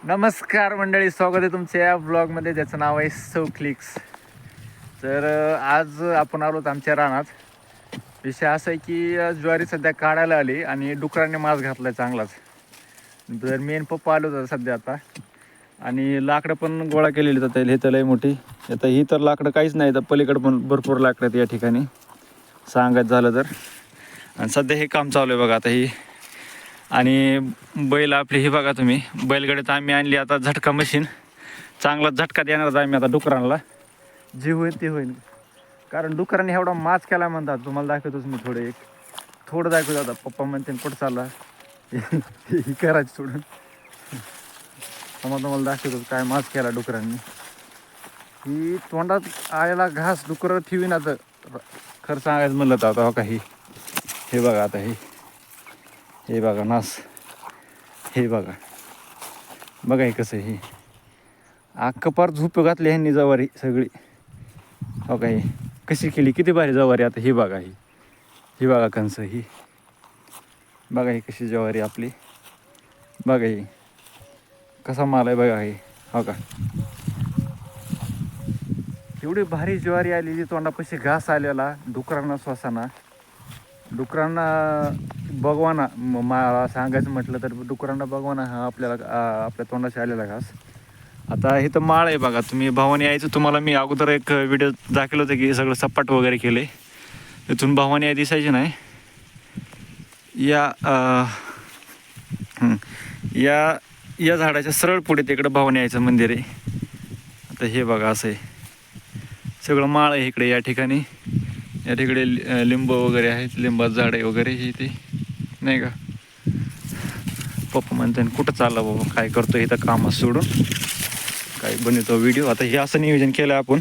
नमस्कार मंडळी, स्वागत आहे तुमच्या या ब्लॉगमध्ये ज्याचं नाव आहे सौ क्लिक्स. तर आज आपण आलोत आमच्या रानात. विषय असा आहे की ज्वारी सध्या काढायला आली आणि डुकरांनी मास घातला आहे चांगलाच. तर मेन पप्पा आलो होता सध्या आता, आणि लाकडं पण गोळा केलेली तर हे तर लय मोठी. आता ही तर लाकडं काहीच नाही, तर पलीकडं पण भरपूर लाकडं आहेत या ठिकाणी सांगायचं झालं तर. आणि सध्या हे काम चालू आहे बघा आता ही. आणि बैल आपली ही बघा तुम्ही, बैलगाडीत आम्ही आणली आता झटका मशीन. चांगला झटका देणार आम्ही आता डुकरांना, जे होईल ते होईल. कारण डुकरांनी एवढा माच केला म्हणतात. तुम्हाला दाखवतोच मी थोडं दाखवतो आता. पप्पा म्हणते कुठं चालला ही करायची सोडून. तुम्हाला दाखवतो काय माच केला डुकरांनी. ही तोंडात आलेला घास डुकरं ठेवीन आता. खरं सांगायचं म्हणलं तर आता हो काही, हे बघा आता हे बघा नास, हे बघा हे कसं हे अख्खपार झोप घातली ह्यांनी जवारी सगळी. हो का, ही कशी केली, किती भारी जवारी. आता ही बघा, ही बघा कंस, ही बघा ही कशी ज्वारी आपली. बघा ही कसा माल आहे बघा ही. हो का, एवढी भारी ज्वारी आलेली, तोंडापाशी घास आलेला, डुकरांना श्वासाना. डुकरांना बघवाना मला सांगायचं म्हटलं तर, डुकरांना बघवाना हा आपल्याला आपल्या तोंडाशी आलेला घास. आता हे तर माळ आहे बघा. तुम्ही भावाने यायचं, तुम्हाला मी अगोदर एक व्हिडिओ दाखवलं होतं की सगळं सपाट वगैरे केले. इथून भावाने याय दिसायची नाही. या या झाडाच्या सरळ पुढे तिकडं भावाने यायचं मंदिर आहे. आता हे बघा असं आहे सगळं माळ आहे इकडे. या ठिकाणी लिंब वगैरे आहेत, लिंबाचं झाड आहे वगैरे हे ते नाही का. पप्पा म्हणते कुठं चालला बाबा, काय करतो इथं काम सोडून, काय बनवतो व्हिडिओ. आता हे असं नियोजन केलं आपण,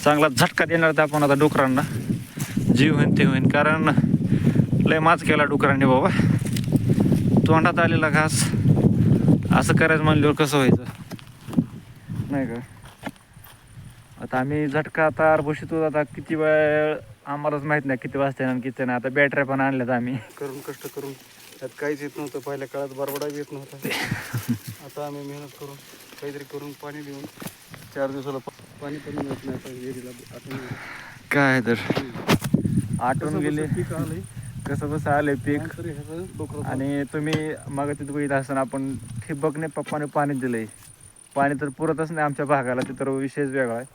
चांगला झटका देणार तर आपण आता डुकरांना, जीव होईन ते होईन. कारण लय माच केला डुकरांनी बाबा. तोंडात आलेला घास असं करायचं म्हणल्यावर कसं व्हायचं नाही का. आता आम्ही झटका आता बसतो. आता किती वेळ आम्हालाच माहीत नाही, किती वाजता आणि किती नाही. आता बॅटऱ्या पण आणल्यात आम्ही करून, कष्ट करून. त्यात काहीच येत नव्हतं पहिल्या काळात, बरबडा येत नव्हता. आता आम्ही मेहनत करून काहीतरी करून पाणी देऊन 4 दिवसाला पाणी पण मिळत नाही. आता एरीला आठवण काय तर आठवून गेले पीक आलंय, कसं बसं आलंय पीक. तरी ह्याचं डोकरं. आणि तुम्ही मग तिथं बघितलं असताना आपण ठिबकने पप्पाने पाणी दिलंय. पाणी तर पुरतच नाही आमच्या भागाला, ते तर विषयच वेगळा आहे.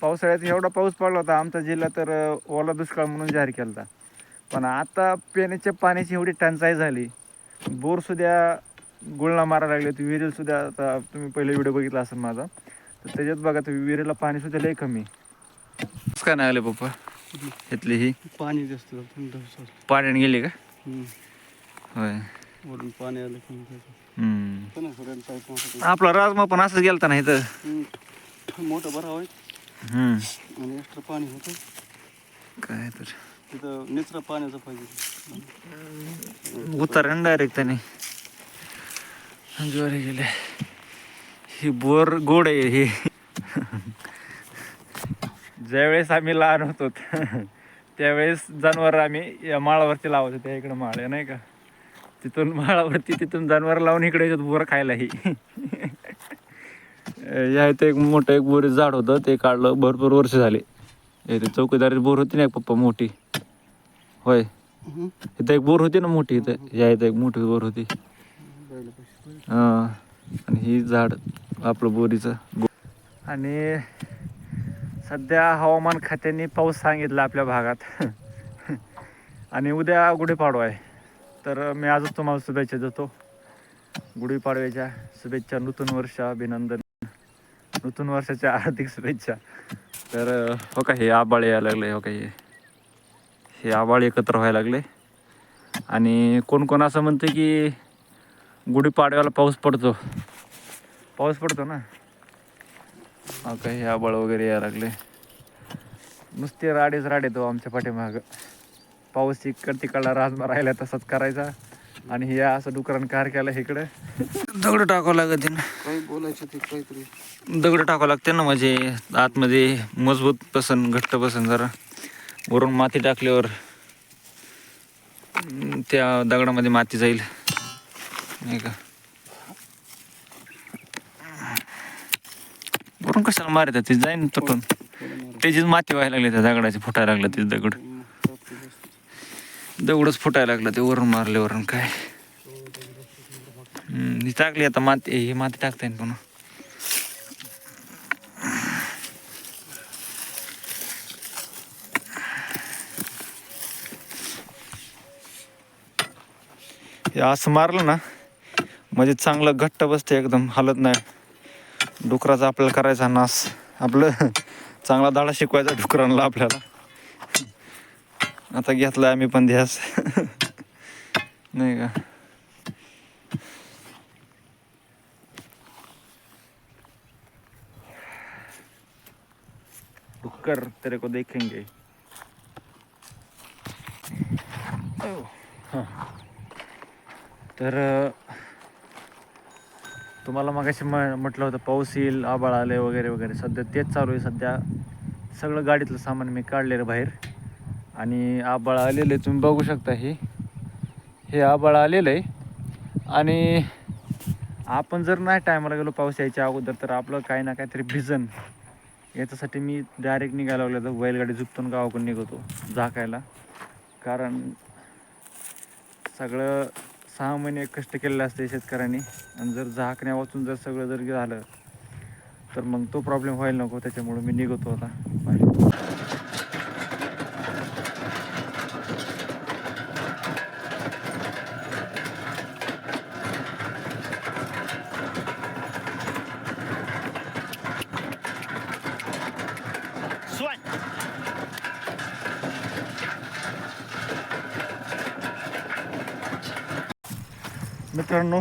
पावसाळ्यात एवढा पाऊस पडला होता आमचा जिल्हा, तर ओला दुष्काळ म्हणून जाहीर केला होता. पण आता पिण्याच्या पाण्याची एवढी टंचाई झाली, बोरसुद्धा गुळणा मारायला लागले. ती विहिरीलसुद्धा, आता तुम्ही पहिले व्हिडिओ बघितला असेल माझा, तर त्याच्यात बघा तर विहिरीला पाणीसुद्धा लई कमी. काय नाही आले पप्पा इथली ही पाणी जास्त पाण्याने गेली का. होय, वरून पाणी आलं आपला राजमा पण असंच गेलता नाही तर मोठं भराव आहे. आणि एक्स्ट्रा पाणी होतं काय तर तिथं निचरा पाण्याचं पाहिजे. उतार डायरेक्ट त्याने ज्वारी गेले. ही बोर गोड आहे ही. ज्यावेळेस आम्ही लहान होतो त्यावेळेस जनावर आम्ही या माळावरती लावतो. त्या इकडं माळ आहे नाही का, तिथून माळावरती तिथून जनावर लावून इकडे येतात बोर खायला. ही या इथं एक मोठं एक बोरीचं झाड होतं, ते काढलं. भरपूर वर्ष झाले. इथे चौकीदारी बोर होती ना पप्पा मोठी. होय, इथं एक बोर होती ना मोठी. इथं एक मोठी बोर होती. आणि ही झाड आपलं बोरीचं. आणि सध्या हवामान खात्याने पाऊस सांगितला आपल्या भागात. आणि उद्या गुढीपाडवा आहे, तर मी आजच तुम्हाला शुभेच्छा देतो. गुढीपाडव्याच्या शुभेच्छा, नूतन वर्ष अभिनंदन, नूतन वर्षाच्या हार्दिक शुभेच्छा. तर हो का, हे आबाळ यायला लागले. हो का, हे आबाळ एकत्र व्हायला लागले. आणि कोण कोण असं म्हणते की गुढीपाडव्याला पाऊस पडतो ना. हो का, हे आबाळ वगैरे यायला लागले. नुसते राडेच राडे तो आमच्या पाठीमागं. पाऊस तिकडला राजमा राहिला तसाच करायचा. आणि हे असं डुकरान कार केला इकडे. दगड टाकावं लागते ना, काही बोलायचं ते काहीतरी दगड टाकावं लागते ना, म्हणजे आतमध्ये मजबूत बसन, घट्ट बसन. जरा वरून माती टाकल्यावर त्या दगडामध्ये माती जाईल नाही का. वरून कशाला मारतात ते जाईन तुटून. त्याचीच माती व्हायला लागली त्या दगडाची, फुटायला लागला ते दगड. दगडच फुटायला लागला ते वरून मारल्यावरून काय. ही टाकली आता माती, ही माती टाकता येईल पुन्हा. हे असं मारलं ना म्हणजे चांगलं घट्ट बसते, एकदम हलत नाही. डुकराचा आपल्याला करायचा नाश, आपलं चांगला धडा शिकवायचा डुकरांना आपल्याला. आता घेतलाय आम्ही पण ध्यास नाही का. डुक्कर तेरे को देखेंगे. तर तुम्हाला मगाशी म्हटलं होतं पाऊस येईल, आभाळ आले वगैरे वगैरे. सध्या तेच चालू आहे. सध्या सगळं गाडीतलं सामान मी काढलेलं बाहेर आणि आभाळ आलेलं आहे. तुम्ही बघू शकता, हे आभाळ आलेलं आहे. आणि आपण जर नाही टायमाला गेलो पाऊस यायच्या अगोदर तर आपलं काही ना काहीतरी भिजन. याच्यासाठी मी डायरेक्ट निघायला लागलो तर बैलगाडी झुपतून गावाकडून निघतो झाकायला. कारण सगळं 6 महिने कष्ट केलेलं असते शेतकऱ्यांनी, आणि जर झाकण्या वाचून जर सगळं जर झालं तर मग तो प्रॉब्लेम व्हायला नको. त्याच्यामुळे मी निघतो आता बाहेर. मित्रांनो,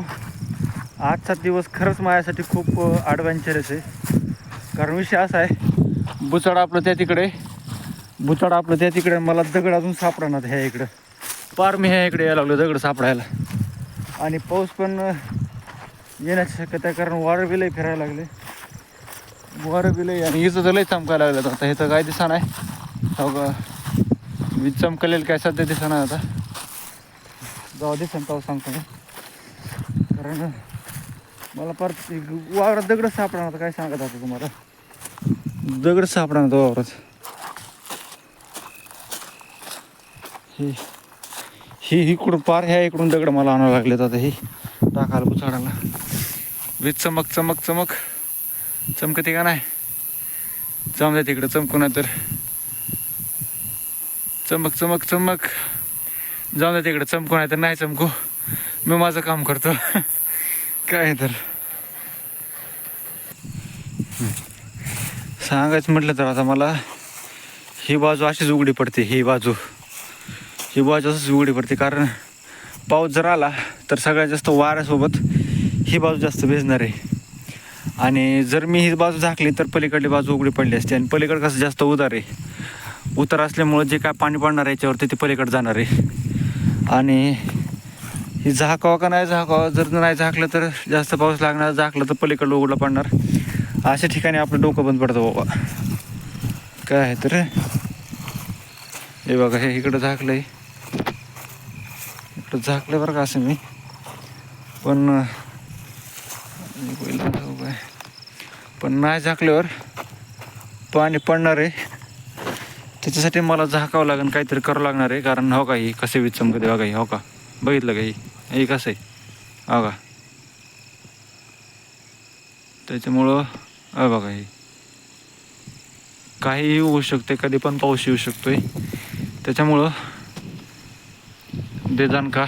आजचा दिवस खरंच माझ्यासाठी खूप ॲडव्हेंचरस आहे. कारण विषय असा आहे, बुचाड आपलं त्या तिकडे, मला दगड अजून सापडणार ह्या इकडं. पार मी ह्या इकडे यायला लागलो दगड सापडायला. आणि पाऊस पण येण्याची शक्यता आहे, कारण वारं बिलही फिरायला लागले. वारं बिलही आणि इथं तर लई चमकायला लागलं. आता इथं काय दिसा नाही, हो का वीज चमकलेलं काय सध्या दिसा नाही. आता जेव्हा दिसन तेव्हा सांगतो मी. कारण मला परत वावरात दगड सापडणार. आता काय सांगत आता तुम्हाला, दगड सापडणार तो वावरात. ही इकडून पार ह्या इकडून दगड मला आणावं लागलेत आता. ही टाकायला बुचाडायला वीज चमक चमक चमक चमकते का नाही. जाऊन द्या तिकडं चमकू, नाही तर चमक चमक चमक. जाऊन द्या तिकडं चमकू, नाही तर नाही चमकू. मी माझं काम करतो काय. तर सांगायचं म्हटलं तर आता मला ही बाजू अशीच उघडी पडते. ही बाजू अशीच उघडी पडते. कारण पाऊस जर आला तर सगळ्यात जास्त वाऱ्यासोबत ही बाजू जास्त भिजणार आहे. आणि जर मी ही बाजू झाकली तर पलीकडली बाजू उघडी पडली असते. आणि पलीकडे कसं जास्त उतार आहे. उतार असल्यामुळं जे काय पाणी पडणार आहे याच्यावरती ते पलीकडे जाणार आहे. आणि ही झाकावं का नाही झाकावं, जर नाही झाकलं तर जास्त पाऊस लागणार, झाकलं तर पलीकडलं उघडं पडणार. अशा ठिकाणी आपलं डोकं बंद पडतं बाबा. काय आहे तर हे बघा, हे इकडं झाकलंय, इकडं झाकलं बरं का असं मी. पण नाही झाकल्यावर पाणी पडणार आहे. त्याच्यासाठी मला झाकावं लागेल, काहीतरी करावं लागणार आहे. कारण हो का ही कसे वीज चमकते बघा. ही हो का बघितलं का ही कसं आहे हो का. त्याच्यामुळं बघा ही काहीही होऊ शकते, कधी पण पाऊस येऊ शकतोय. त्याच्यामुळं बेजान का